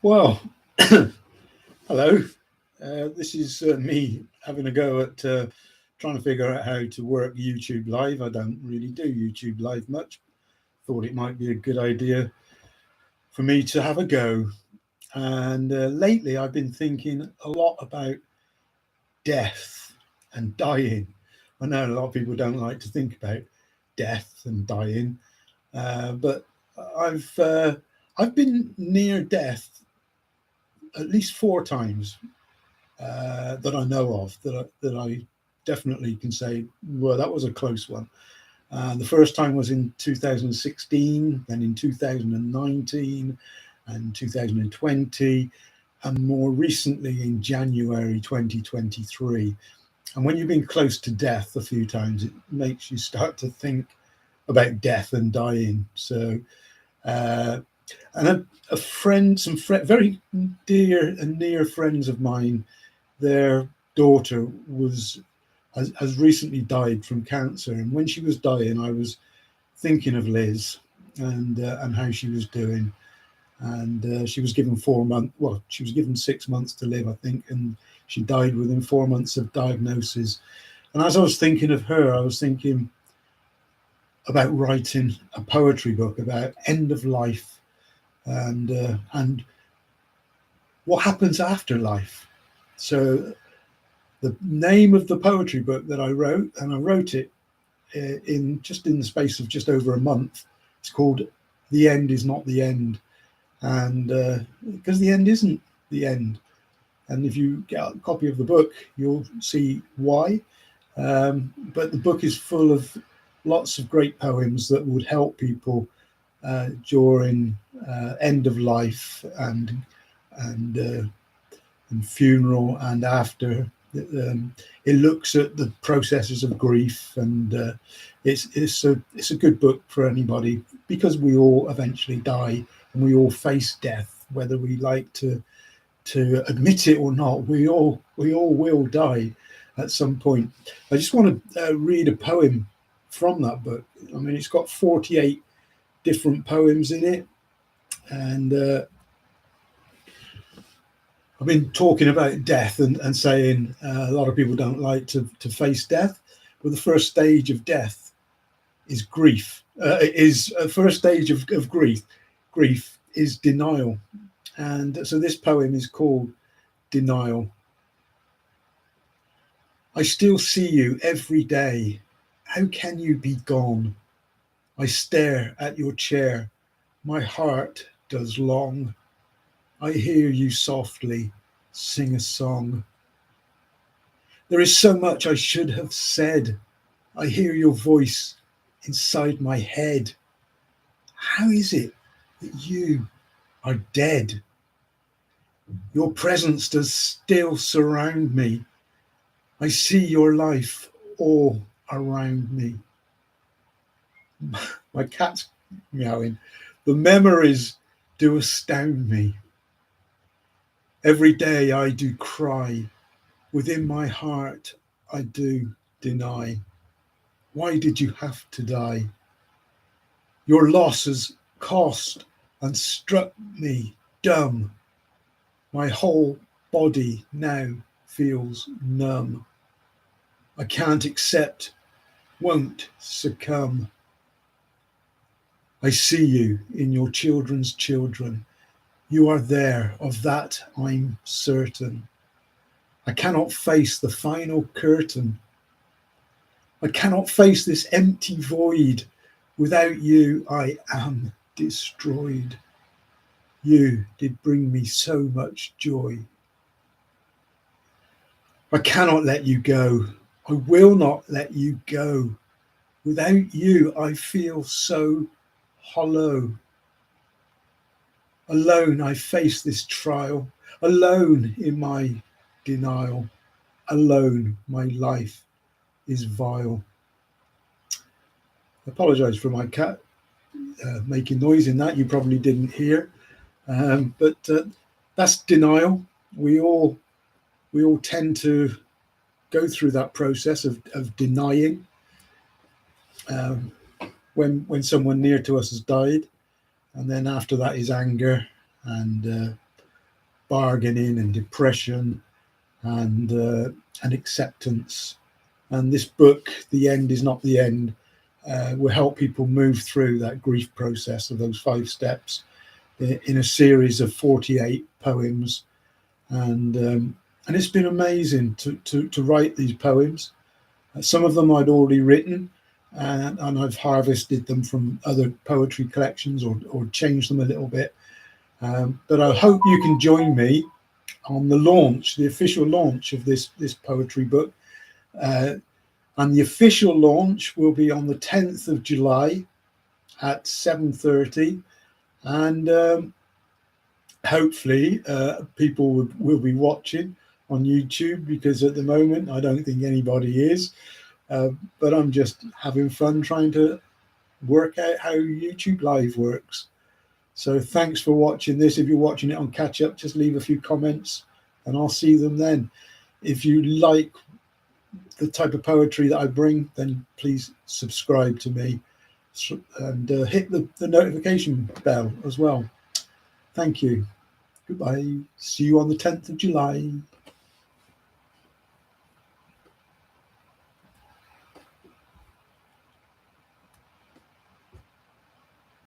Well, hello. This is me having a go at trying to figure out how to work YouTube Live. I don't really do YouTube Live much. Thought it might be a good idea for me to have a go. And lately, I've been thinking a lot about death and dying. I know a lot of people don't like to think about death and dying, but I've uh, I've been near death at least four times that I know of that I definitely can say, well, that was a close one. The first time was in 2016, then in 2019 and 2020, and more recently in January 2023. And when you've been close to death a few times, it makes you start to think about death and dying. So, uh, and a friend, very dear and near friends of mine, their daughter has recently died from cancer, and when she was dying, I was thinking of Liz and how she was doing. And she was given 4 months. Well, she was given 6 months to live, I think, and she died within 4 months of diagnosis. And as I was thinking of her, I was thinking about writing a poetry book about end of life and what happens after life. So the name of the poetry book that I wrote, and I wrote it in the space of just over a month. It's called "The End Is Not the End," and because the end isn't the end. And if you get a copy of the book, you'll see why. But the book is full of lots of great poems that would help people during end of life and and funeral and after. It looks at the processes of grief, and it's a good book for anybody because we all eventually die and we all face death, whether we like to admit it or not. We all will die at some point. I just want to read a poem from that book. I mean, it's got 48 different poems in it, and I've been talking about death and saying a lot of people don't like to face death. But the first stage of death is grief. Is first stage of grief. Grief is denial, and so this poem is called "Denial." I still see you every day. How can you be gone? I stare at your chair. My heart does long. I hear you softly sing a song. There is so much I should have said. I hear your voice inside my head. How is it that you are dead? Your presence does still surround me. I see your life all around me. My cat's meowing. The memories do astound me. Every day I do cry. Within my heart I do deny. Why did you have to die? Your loss has cost and struck me dumb. My whole body now feels numb. I can't accept, won't succumb. I see you in your children's children. You are there, of that I'm certain. I cannot face the final curtain. I cannot face this empty void. Without you, I am destroyed. You did bring me so much joy. I cannot let you go. I will not let you go. Without you, I feel so hollow. Alone, I face this trial. Alone in my denial. Alone, my life is vile. I apologise for my cat making noise in that you probably didn't hear, but that's denial. We all we all tend to go through that process of denying um, when someone near to us has died, and then after that is anger, and bargaining and depression and acceptance. And this book, The End Is Not the End, will help people move through that grief process of those 5 steps in a series of 48 poems. And it's been amazing to write these poems. Some of them I'd already written, and I've harvested them from other poetry collections or changed them a little bit. But I hope you can join me on the launch, the official launch of this poetry book. And the official launch will be on the 10th of July at 7:30. And hopefully people will be watching on YouTube, because at the moment I don't think anybody is. But I'm just having fun trying to work out how YouTube Live works. So thanks for watching this. If you're watching it on catch up, just leave a few comments and I'll see them then. If you like the type of poetry that I bring, then please subscribe to me and hit the notification bell as well. Thank you. Goodbye. See you on the 10th of July.